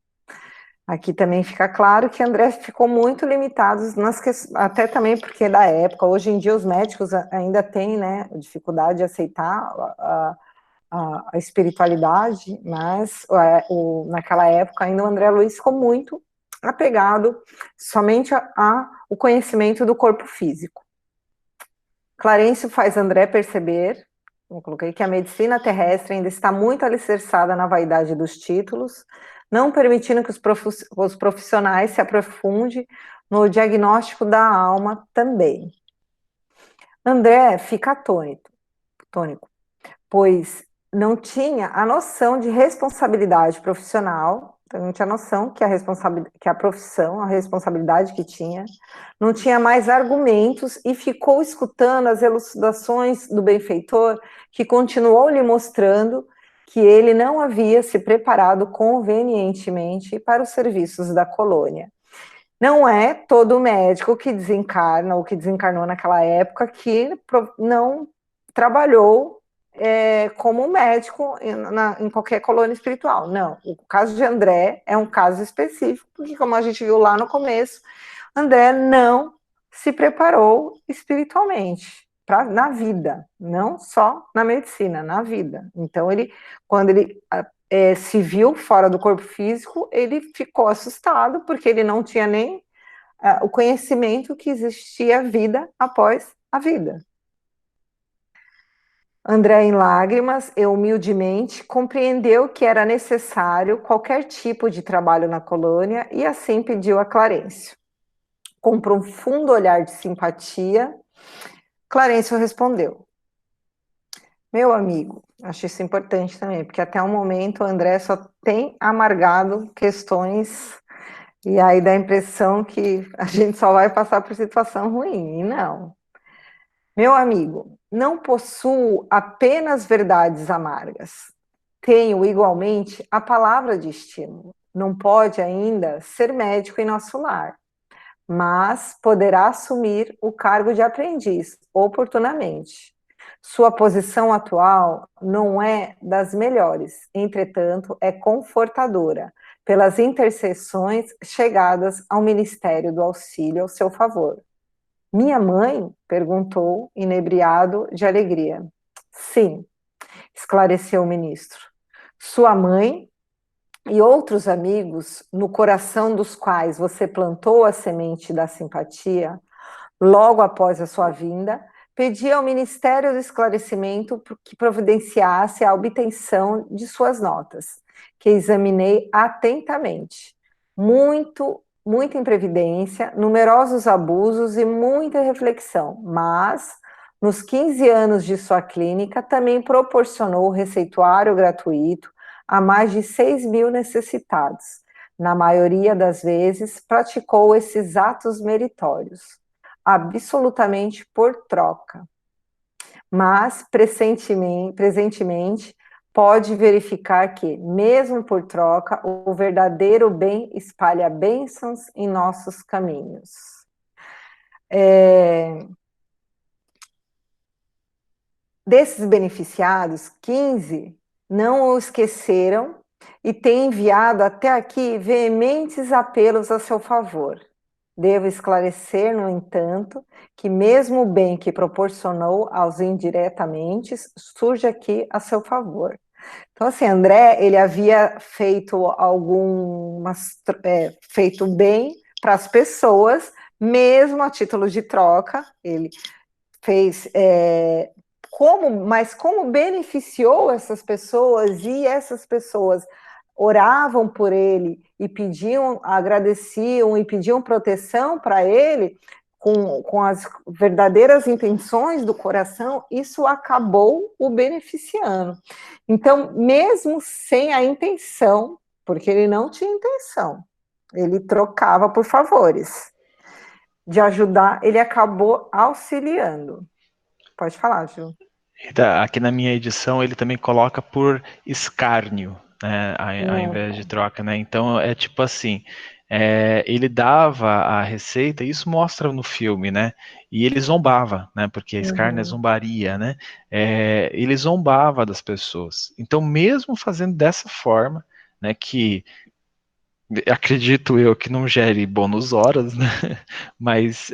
Aqui também fica claro que André ficou muito limitado, até também porque da época, hoje em dia os médicos ainda têm, né, dificuldade de aceitar a espiritualidade, mas naquela época ainda o André Luiz ficou muito apegado somente ao conhecimento do corpo físico. Clarencio faz André perceber, eu coloquei, que a medicina terrestre ainda está muito alicerçada na vaidade dos títulos, não permitindo que os profissionais se aprofundem no diagnóstico da alma também. André fica tônico, pois não tinha a noção de responsabilidade profissional, então não tinha noção que a profissão, a responsabilidade que tinha, não tinha mais argumentos e ficou escutando as elucidações do benfeitor, que continuou lhe mostrando que ele não havia se preparado convenientemente para os serviços da colônia. Não é todo médico que desencarna ou que desencarnou naquela época que não trabalhou como médico em qualquer colônia espiritual. Não, o caso de André é um caso específico, porque como a gente viu lá no começo, André não se preparou espiritualmente na vida, não só na medicina, na vida. Então, quando ele se viu fora do corpo físico, ele ficou assustado, porque ele não tinha nem o conhecimento que existia vida após a vida. André, em lágrimas e humildemente, compreendeu que era necessário qualquer tipo de trabalho na colônia e assim pediu a Clarencio. Com um profundo olhar de simpatia, Clarencio respondeu: meu amigo, acho isso importante também, porque até o momento o André só tem amargado questões e aí dá a impressão que a gente só vai passar por situação ruim, e não. Meu amigo, não possuo apenas verdades amargas. Tenho igualmente a palavra de estímulo. Não pode ainda ser médico em nosso lar, mas poderá assumir o cargo de aprendiz oportunamente. Sua posição atual não é das melhores, entretanto, é confortadora pelas intercessões chegadas ao Ministério do Auxílio ao seu favor. Minha mãe? Perguntou, inebriado de alegria. Sim, esclareceu o ministro. Sua mãe e outros amigos, no coração dos quais você plantou a semente da simpatia, logo após a sua vinda, pedi ao Ministério do Esclarecimento que providenciasse a obtenção de suas notas, que examinei atentamente. Muita imprevidência, numerosos abusos e muita reflexão, mas nos 15 anos de sua clínica também proporcionou receituário gratuito a mais de 6.000 necessitados. Na maioria das vezes, praticou esses atos meritórios absolutamente por troca. mas presentemente pode verificar que, mesmo por troca, o verdadeiro bem espalha bênçãos em nossos caminhos. Desses beneficiados, 15 não o esqueceram e têm enviado até aqui veementes apelos a seu favor. Devo esclarecer, no entanto, que mesmo o bem que proporcionou aos indiretamente surge aqui a seu favor. Então, assim, André, ele havia feito feito bem para as pessoas, mesmo a título de troca, ele fez, mas como beneficiou essas pessoas, e essas pessoas oravam por ele e pediam, agradeciam e pediam proteção para ele, com as verdadeiras intenções do coração, isso acabou o beneficiando. Então, mesmo sem a intenção, porque ele não tinha intenção, ele trocava por favores de ajudar, ele acabou auxiliando. Pode falar, Ju. Aqui na minha edição ele também coloca por escárnio, né, ao invés de troca, né? Então é tipo assim, ele dava a receita, isso mostra no filme, né? E ele zombava, né? Porque escárnio é zombaria, né? Ele zombava das pessoas. Então mesmo fazendo dessa forma, né? Que acredito eu que não gere bônus horas, né? Mas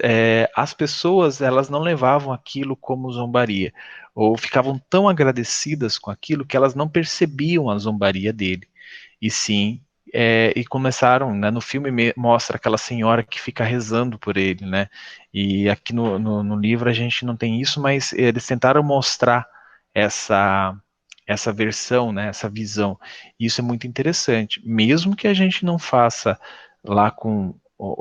as pessoas, elas não levavam aquilo como zombaria, ou ficavam tão agradecidas com aquilo que elas não percebiam a zombaria dele, e sim, e começaram, né, no filme mostra aquela senhora que fica rezando por ele, né, e aqui no livro a gente não tem isso, mas eles tentaram mostrar essa versão, né, essa visão. Isso é muito interessante. Mesmo que a gente não faça lá com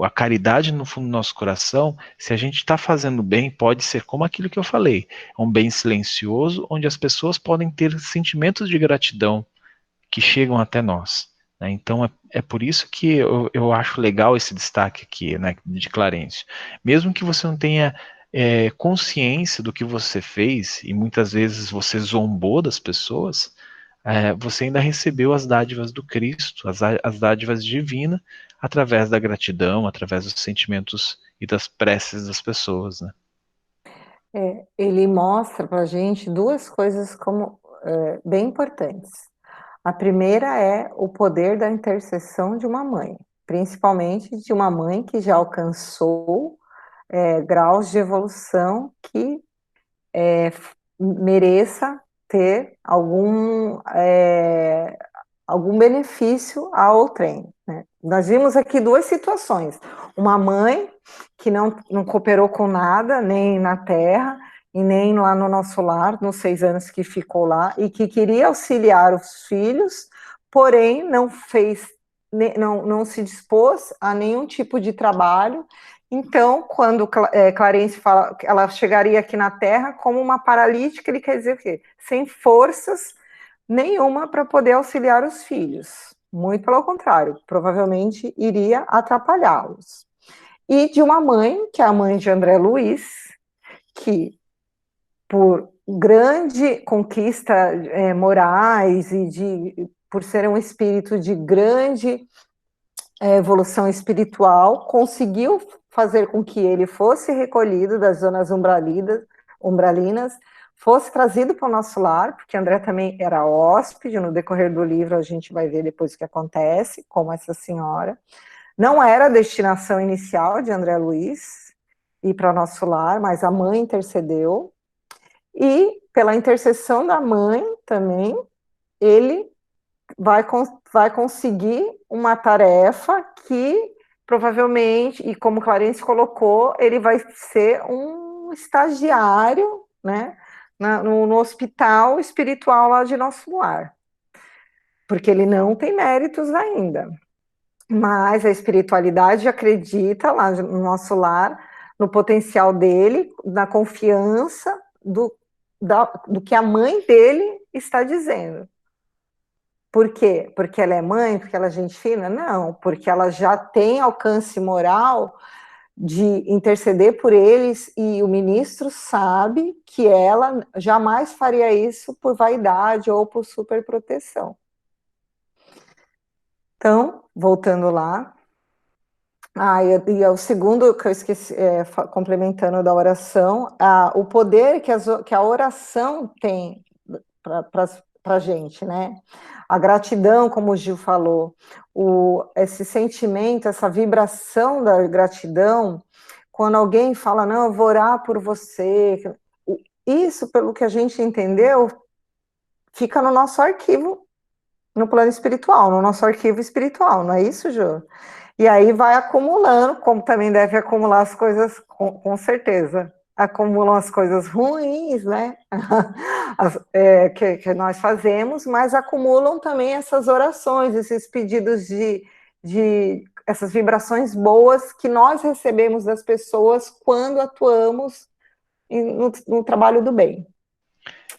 a caridade no fundo do nosso coração, se a gente está fazendo bem, pode ser como aquilo que eu falei, um bem silencioso, onde as pessoas podem ter sentimentos de gratidão que chegam até nós. Né? Então é por isso que eu acho legal esse destaque aqui, né, de Clarencio. Mesmo que você não tenha consciência do que você fez, e muitas vezes você zombou das pessoas, você ainda recebeu as dádivas do Cristo, as dádivas divinas, através da gratidão, através dos sentimentos e das preces das pessoas, né? Ele mostra para a gente duas coisas como bem importantes. A primeira é o poder da intercessão de uma mãe, principalmente de uma mãe que já alcançou graus de evolução que mereça ter algum benefício ao trem. Né? Nós vimos aqui duas situações. Uma mãe que não cooperou com nada, nem na terra, e nem lá no nosso lar, nos 6 anos que ficou lá, e que queria auxiliar os filhos, porém não se dispôs a nenhum tipo de trabalho. Então, quando Clarence fala que ela chegaria aqui na Terra como uma paralítica, ele quer dizer o quê? Sem forças nenhuma para poder auxiliar os filhos. Muito pelo contrário, provavelmente iria atrapalhá-los. E de uma mãe, que é a mãe de André Luiz, que por grande conquista morais e por ser um espírito de grande evolução espiritual, conseguiu fazer com que ele fosse recolhido das zonas umbralinas, fosse trazido para o nosso lar, porque André também era hóspede, no decorrer do livro a gente vai ver depois o que acontece, como essa senhora. Não era a destinação inicial de André Luiz ir para o nosso lar, mas a mãe intercedeu, e pela intercessão da mãe também, ele vai conseguir uma tarefa que provavelmente, e como Clarence colocou, ele vai ser um estagiário, né, no hospital espiritual lá de nosso lar, porque ele não tem méritos ainda, mas a espiritualidade acredita lá no nosso lar, no potencial dele, na confiança do que a mãe dele está dizendo. Por quê? Porque ela é mãe, porque ela é gente fina? Não, porque ela já tem alcance moral de interceder por eles, e o ministro sabe que ela jamais faria isso por vaidade ou por superproteção. Então, voltando lá, e o segundo que eu esqueci, complementando da oração, o poder que a oração tem para a gente, né? A gratidão, como o Gil falou, esse sentimento, essa vibração da gratidão, quando alguém fala, não, eu vou orar por você, isso, pelo que a gente entendeu, fica no nosso arquivo, no plano espiritual, no nosso arquivo espiritual, não é isso, Ju? E aí vai acumulando, como também deve acumular as coisas, com certeza. Acumulam as coisas ruins, né? Que nós fazemos, mas acumulam também essas orações, esses pedidos de essas vibrações boas que nós recebemos das pessoas quando atuamos no trabalho do bem.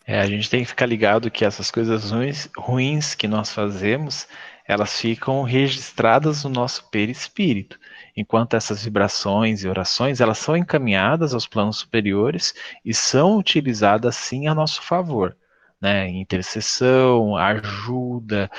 A gente tem que ficar ligado que essas coisas ruins que nós fazemos, elas ficam registradas no nosso perispírito, enquanto essas vibrações e orações, elas são encaminhadas aos planos superiores e são utilizadas sim a nosso favor, né? Intercessão, ajuda,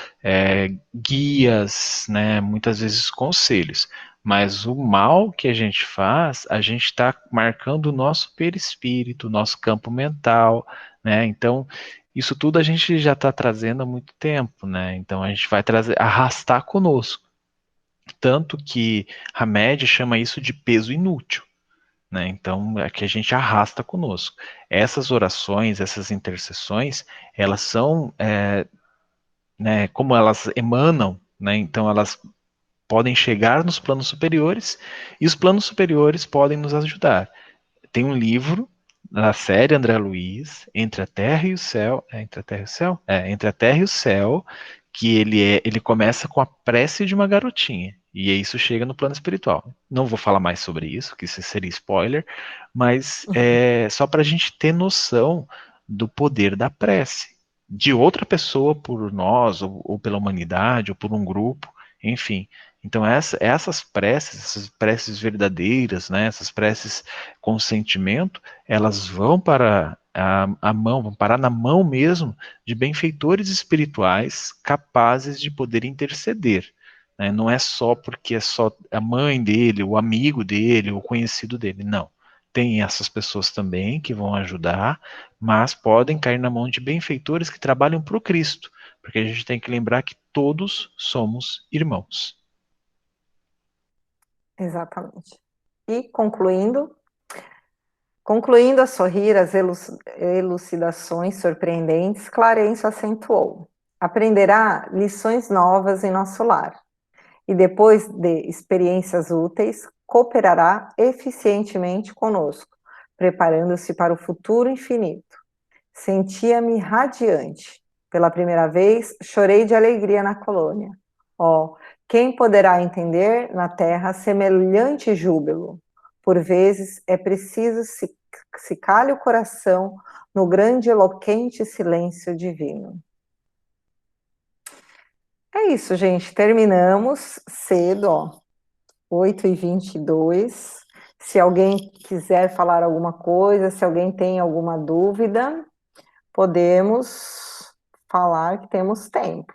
guias, né? Muitas vezes conselhos. Mas o mal que a gente faz, a gente está marcando o nosso perispírito, o nosso campo mental, né? Então, isso tudo a gente já está trazendo há muito tempo, né? Então a gente vai trazer, arrastar conosco. Tanto que Hamed chama isso de peso inútil, né? Então é que a gente arrasta conosco. Essas orações, essas intercessões, elas são, né? Como elas emanam, né? Então elas podem chegar nos planos superiores e os planos superiores podem nos ajudar. Tem um livro da série André Luiz, Entre a Terra e o Céu. Entre a Terra e o Céu? Entre a Terra e o Céu, que ele começa com a prece de uma garotinha. E isso chega no plano espiritual. Não vou falar mais sobre isso, que isso seria spoiler, mas é só para a gente ter noção do poder da prece. De outra pessoa por nós, ou pela humanidade, ou por um grupo, enfim. Então, essas preces verdadeiras, né, essas preces com sentimento, elas vão para a mão, vão parar na mão mesmo de benfeitores espirituais capazes de poder interceder. Né? Não é só porque é só a mãe dele, o amigo dele, o conhecido dele, não. Tem essas pessoas também que vão ajudar, mas podem cair na mão de benfeitores que trabalham para o Cristo, porque a gente tem que lembrar que todos somos irmãos. Exatamente. E concluindo a sorrir as elucidações surpreendentes, Clarencio acentuou: aprenderá lições novas em nosso lar, e depois de experiências úteis, cooperará eficientemente conosco, preparando-se para o futuro infinito. Sentia-me radiante. Pela primeira vez, chorei de alegria na colônia. Oh, quem poderá entender na terra semelhante júbilo? Por vezes é preciso se calhe o coração no grande eloquente silêncio divino. É isso, gente. Terminamos cedo, ó. 8h22. Se alguém quiser falar alguma coisa, se alguém tem alguma dúvida, podemos falar que temos tempo.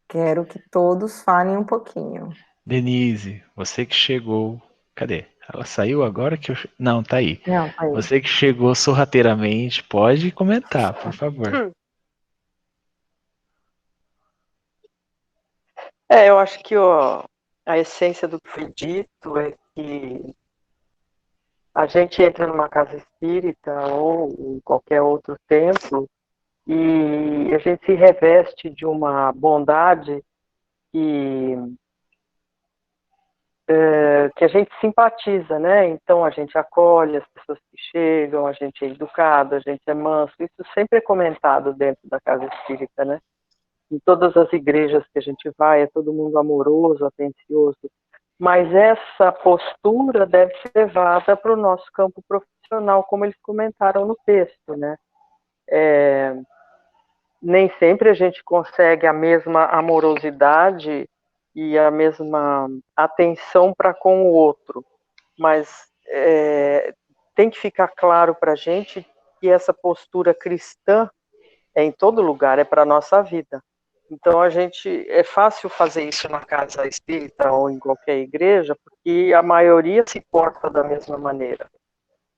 Quero que todos falem um pouquinho. Denise, você que chegou. Cadê? Ela saiu agora que eu. Não, tá aí. Não, aí. Você que chegou sorrateiramente, pode comentar, por favor. Eu acho que a essência do que foi dito é que a gente entra numa casa espírita ou em qualquer outro templo e a gente se reveste de uma bondade que a gente simpatiza, né? Então a gente acolhe as pessoas que chegam, a gente é educado, a gente é manso. Isso sempre é comentado dentro da casa espírita, né? Em todas as igrejas que a gente vai, é todo mundo amoroso, atencioso. Mas essa postura deve ser levada para o nosso campo profissional, como eles comentaram no texto, né? Nem sempre a gente consegue a mesma amorosidade e a mesma atenção para com o outro, mas tem que ficar claro para a gente que essa postura cristã é em todo lugar, é para a nossa vida. Então, é fácil fazer isso na casa espírita ou em qualquer igreja, porque a maioria se porta da mesma maneira.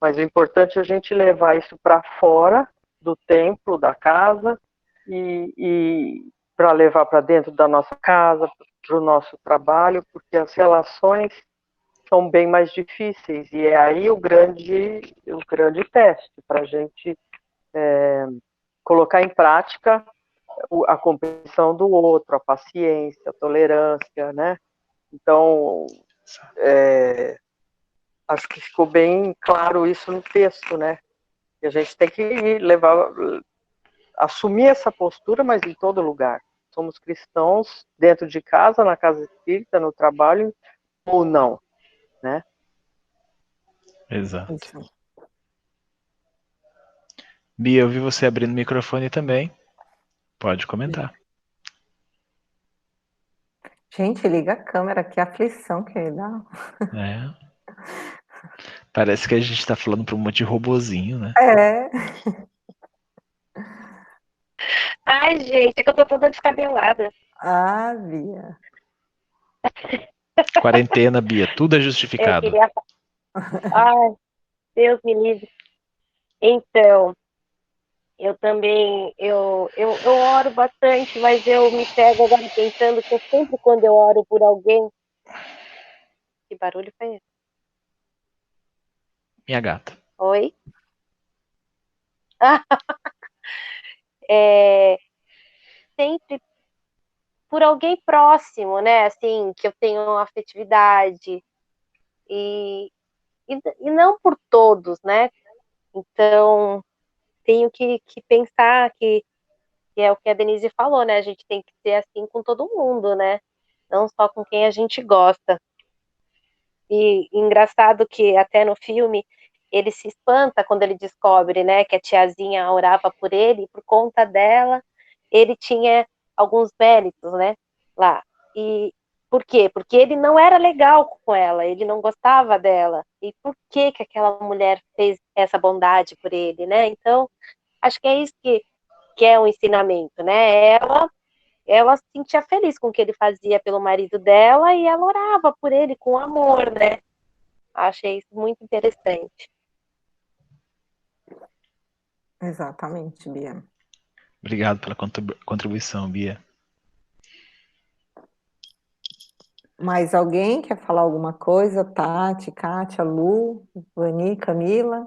Mas o importante é a gente levar isso para fora do templo, da casa, e para levar para dentro da nossa casa, para o nosso trabalho, porque as relações são bem mais difíceis, e é aí o grande teste para a gente colocar em prática a compreensão do outro, a paciência, a tolerância, né? Então, acho que ficou bem claro isso no texto, né? E a gente tem que assumir essa postura, mas em todo lugar. Somos cristãos dentro de casa, na casa espírita, no trabalho, ou não, né? Exato. Isso. Bia, eu vi você abrindo o microfone também. Pode comentar. Gente, liga a câmera, que aflição que dá. Parece que a gente tá falando para um monte de robozinho, né? Ai, gente, é que eu tô toda descabelada. Ah, Bia. Quarentena, Bia, tudo é Eu justificado. queria. Ai, Deus me livre. Então, eu também, eu oro bastante, mas eu me pego agora pensando que eu sempre quando eu oro por alguém. Que barulho foi esse? Minha gata. Oi? Sempre por alguém próximo, né? Assim, que eu tenho afetividade. E, e não por todos, né? Então, tenho que pensar que é o que a Denise falou, né? A gente tem que ser assim com todo mundo, né? Não só com quem a gente gosta. E engraçado que até no filme ele se espanta quando ele descobre, né, que a tiazinha orava por ele, e por conta dela ele tinha alguns méritos, né, lá. E por quê? Porque ele não era legal com ela, ele não gostava dela. E por que que aquela mulher fez essa bondade por ele, né? Então, acho que é isso que é um ensinamento, né? Ela se sentia feliz com o que ele fazia pelo marido dela e ela orava por ele com amor, né? Achei isso muito interessante. Exatamente, Bia. Obrigado pela contribuição, Bia. Mais alguém quer falar alguma coisa? Tati, Kátia, Lu, Vani, Camila?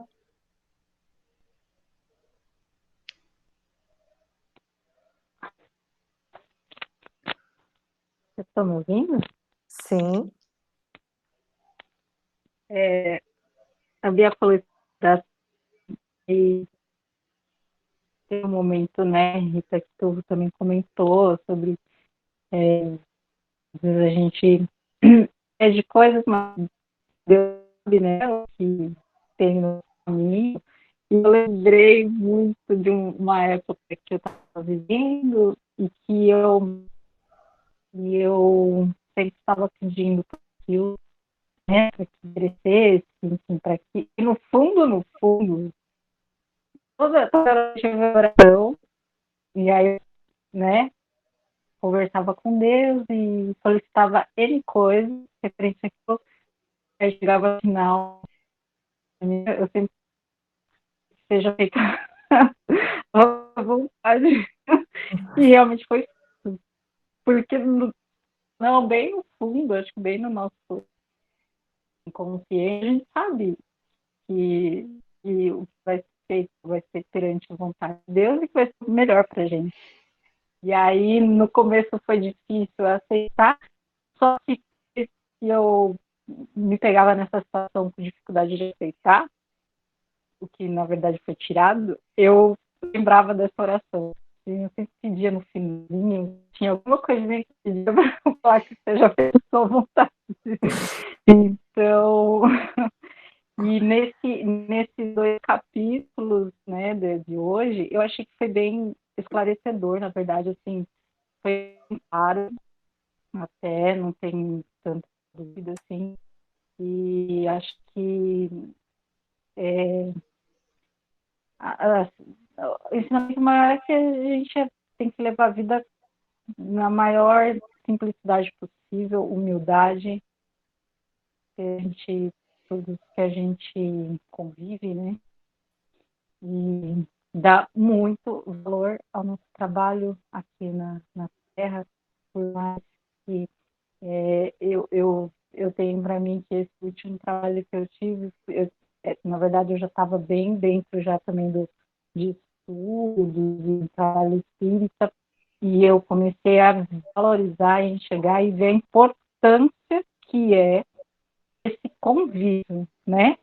Vocês estão me ouvindo? Sim. A Bia falou e tem um momento, né, Rita, que tu também comentou sobre às vezes a gente é de coisas, mas Deus sabe, né, o que tem no caminho. E eu lembrei muito de uma época que eu estava vivendo e que eu sempre estava pedindo para aquilo, né, para que crescesse, enfim, para que, e no fundo, toda oração, e aí, né, conversava com Deus e solicitava N coisas, referente àquilo, aí chegava ao final, eu sempre seja feita a vontade, e realmente foi isso, porque, não, bem no fundo, acho que bem no nosso inconsciente, a gente sabe que o que vai ser feito vai ser perante a vontade de Deus e que vai ser o melhor para a gente. E aí, no começo foi difícil aceitar, só que eu me pegava nessa situação com dificuldade de aceitar, o que na verdade foi tirado, eu lembrava dessa oração. Eu sempre pedia no finalzinho, tinha alguma coisinha que pedia para eu falar que seja feita a sua vontade. Então, e nesses 2 capítulos, né, de hoje, eu achei que foi bem esclarecedor, na verdade, assim, foi claro, até, não tem tanta dúvida, assim. E acho que o ensinamento maior é que a gente tem que levar a vida na maior simplicidade possível, humildade, todos que a gente convive, né? E dá muito valor ao nosso trabalho aqui na Terra, por mais que eu tenho para mim que esse último trabalho que eu tive, na verdade eu já estava bem dentro já também de estudo, de trabalho espírita, e eu comecei a valorizar, e enxergar e ver a importância que é esse convívio, né?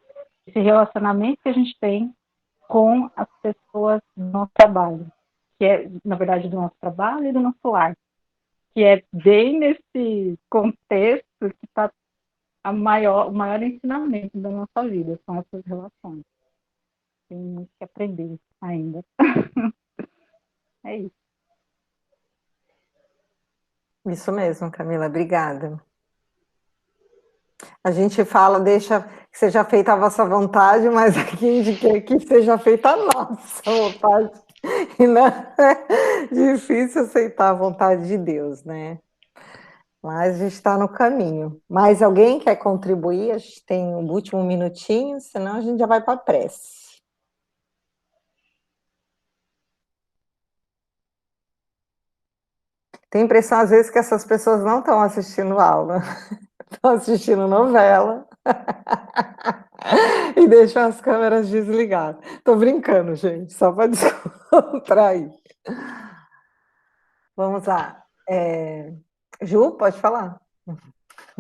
Esse relacionamento que a gente tem com as pessoas do nosso trabalho, que é, na verdade, do nosso trabalho e do nosso lar, que é bem nesse contexto que está o maior ensinamento da nossa vida, são essas relações. Tem muito que aprender ainda. É isso. Isso mesmo, Camila, obrigada. A gente fala, deixa que seja feita a vossa vontade, mas aqui indiquei que seja feita a nossa vontade. E não é difícil aceitar a vontade de Deus, né? Mas a gente está no caminho. Mais alguém quer contribuir? A gente tem um último minutinho, senão a gente já vai para a prece. Tem a impressão, às vezes, que essas pessoas não estão assistindo aula, estão assistindo novela e deixam as câmeras desligadas. Estou brincando, gente, só para descontrair. Vamos lá. Ju, pode falar?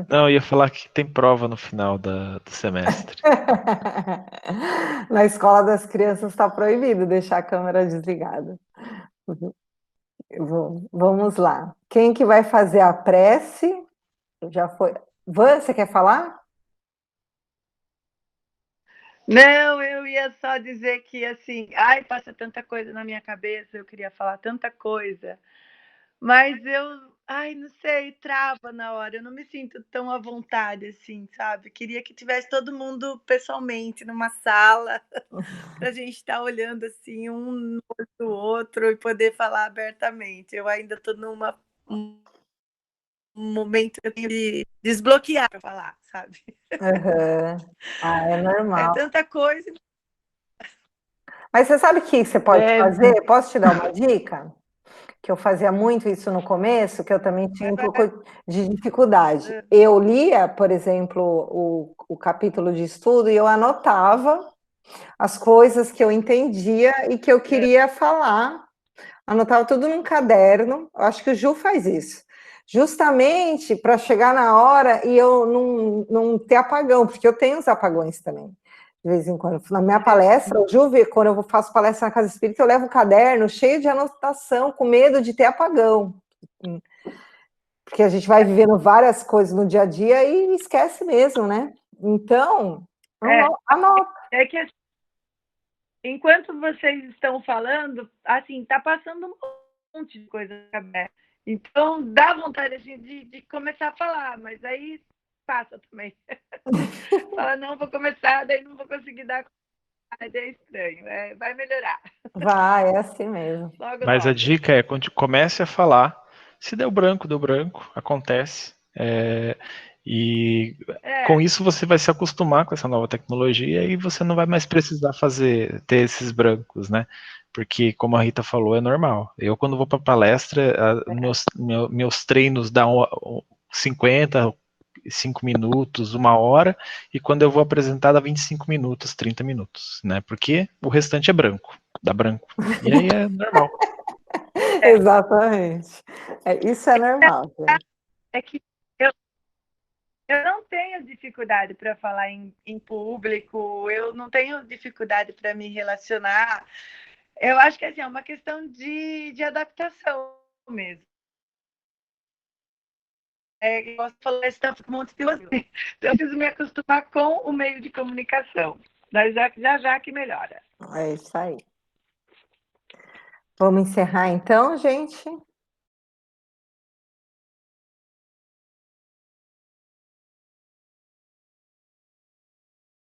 Não, eu ia falar que tem prova no final do semestre. Na escola das crianças está proibido deixar a câmera desligada. Vamos lá. Quem que vai fazer a prece? Já foi. Van, você quer falar? Não, eu ia só dizer que, assim, ai, passa tanta coisa na minha cabeça, eu queria falar tanta coisa, mas ai, não sei, trava na hora, eu não me sinto tão à vontade, assim, sabe? Queria que tivesse todo mundo pessoalmente numa sala, para a gente estar olhando, assim, um no olho do outro e poder falar abertamente. Eu ainda estou um momento que eu tenho de desbloquear para falar, sabe? Uhum. É É normal. tanta coisa. Mas você sabe o que você pode fazer? Posso te dar uma dica? Que eu fazia muito isso no começo, que eu também tinha um pouco de dificuldade. Eu lia, por exemplo, o capítulo de estudo e eu anotava as coisas que eu entendia e que eu queria falar. Anotava tudo num caderno. Eu acho que o Ju faz isso. Justamente para chegar na hora e eu não ter apagão, porque eu tenho os apagões também. De vez em quando. Na minha palestra, o Ju vê, quando eu faço palestra na Casa Espírita, eu levo um caderno cheio de anotação, com medo de ter apagão. Porque a gente vai vivendo várias coisas no dia a dia e esquece mesmo, né? Então, anota. É que enquanto vocês estão falando, assim, tá passando um monte de coisa na cabeça. Então, dá vontade assim, de começar a falar, mas aí passa também. Fala, não, vou começar, daí não vou conseguir dar. É estranho, vai melhorar. Vai, é assim mesmo. Logo, Mas a logo. dica é, quando comece a falar, se deu branco, acontece. E com isso você vai se acostumar com essa nova tecnologia e você não vai mais precisar ter esses brancos, né? Porque, como a Rita falou, é normal. Eu, quando vou para palestra, meus treinos dão 55 minutos, 1 hora, e quando eu vou apresentar dá 25 minutos, 30 minutos, né? Porque o restante é branco, dá branco. E aí é normal. Exatamente. Isso é normal, gente. É que eu não tenho dificuldade para falar em público, eu não tenho dificuldade para me relacionar. Eu acho que assim, é uma questão de adaptação mesmo. Eu gosto de falar isso, fica um monte de coisa. Eu preciso me acostumar com o meio de comunicação. Mas já que melhora. É isso aí. Vamos encerrar então, gente?